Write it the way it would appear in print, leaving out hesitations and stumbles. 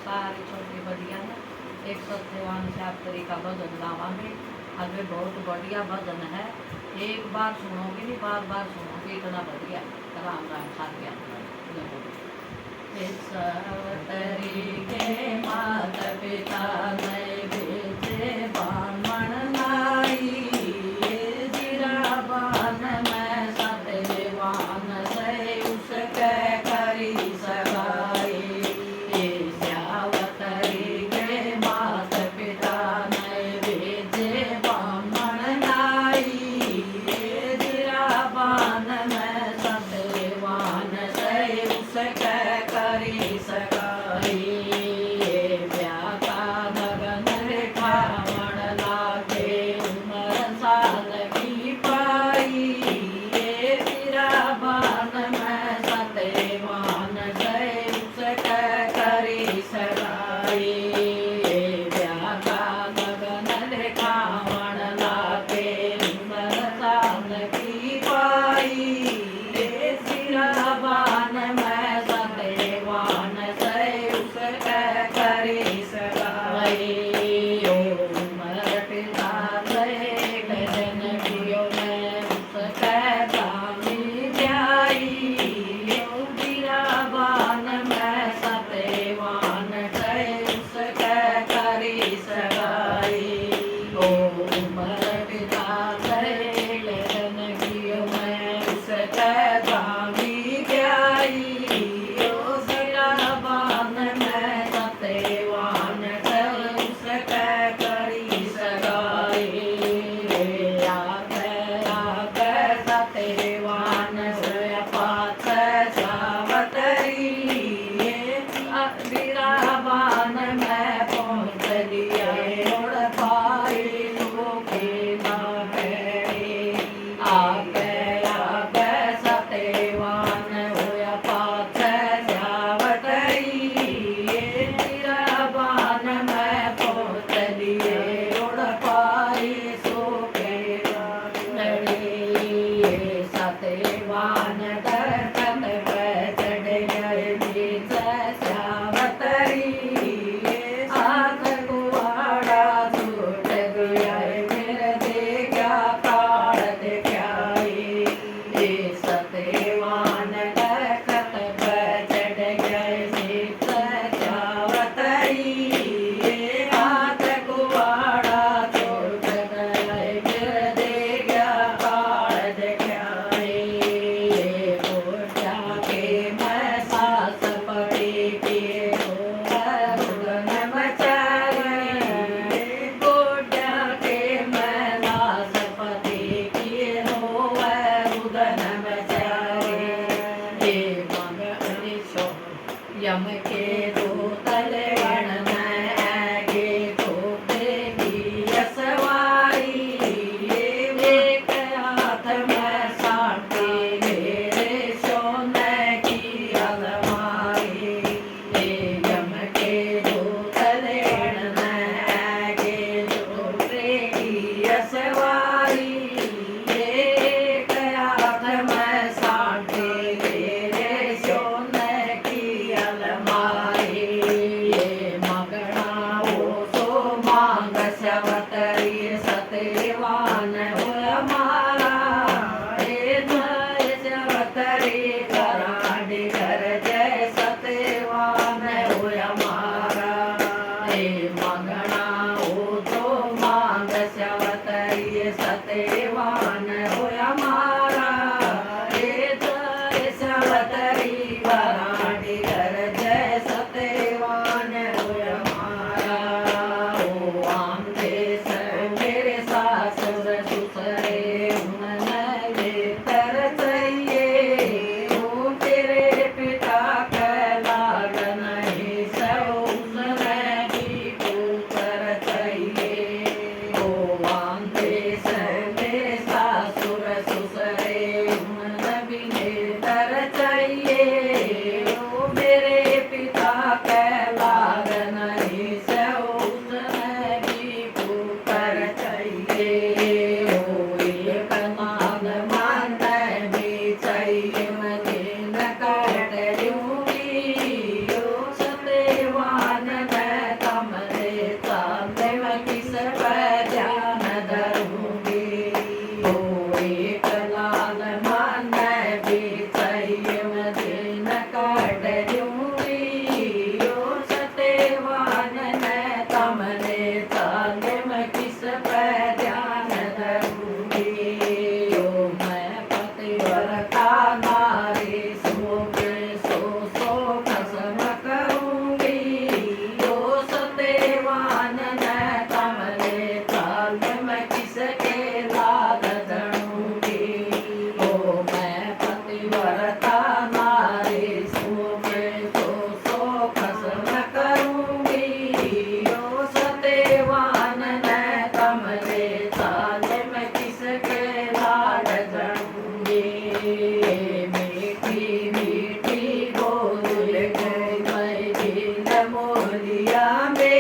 सारे छोटे बढ़िया ने एक सत्यवान शास्त्री का भजन गावांगे। आगे बहुत बढ़िया भजन है, एक बार सुनोगे नहीं बार बार सुनोगे, इतना बढ़िया। राम राम साथिया। ईश्वरी के माता पिता नए भेजे बामण लाई, जिराबान में सत्यवान से उसके करी सगाई। ईश्वरी के माता पिता नए भेजे बामण लाई, जिराबान में सत्यवान से उसके करी सगाई। व्याका नगन रेखावण लागे उमर साल की पाई, जिराबान में सत्यवान से उसके करी सगाई। व्याका नगन रेखावण लागे उमर साल की पाई, जिराबान में सत्यवान से उसके करी सगाई। उमर पिता से गजन कियो में उसके दामी जाई, जिराबान में सत्यवान से उसके करी सगाई। उमर पिता से गजन कियो में उसके दामी जाई, जिराबान में सत्यवान से उसके करी सगाई। आगे सत्यवान से पाथ सावतरी, जिराबान में पहुँच लिया उड़ पाई लोके ना भेड़ी। आगे सत्यवान होया पाथ सावतरी, जिराबान में पहुँच लिए उड़ पाई सोके नड़ी। सत्यवान दरखत पे चढ़ गए बीच सावतरी, हाथ कुआड़ा छूट गया मेरे देखा काल दिखाई। सत्यवान दरखत पे चढ़ गए बीच सावतरी, हाथ कुआड़ा छूट गया मेरे देखा काल दिखाई। गोटा के मैं सास पड़ी के उड़न मचाई, गोटा के मैं सास पड़ी के उड़न मचाई। यम के दो तलवण में आगे खोपे की असवाई, एक हाथ में सांटी मेरे सोने की अलमारी। यम के दो तलवण में आगे खोपे की असवाई, एक हाथ में सांटी मेरे सोने की अलमारी। मगना हो तो मांग सवतरी, सत्यवान हो हमारा सवतरी कराड़ी कर जय सत्यवान हो हमारा। मगना हो तो मांग सवतरी, सत्यवान हो हमारा। सवतरी कराड़ी कर जय सत्यवान हो हमारा। ओ आम देश मेरे सासुर ससुरे उन्हें तरसइए, ओ तेरे पिता के लाग नहीं सो उसने भी कमलिया में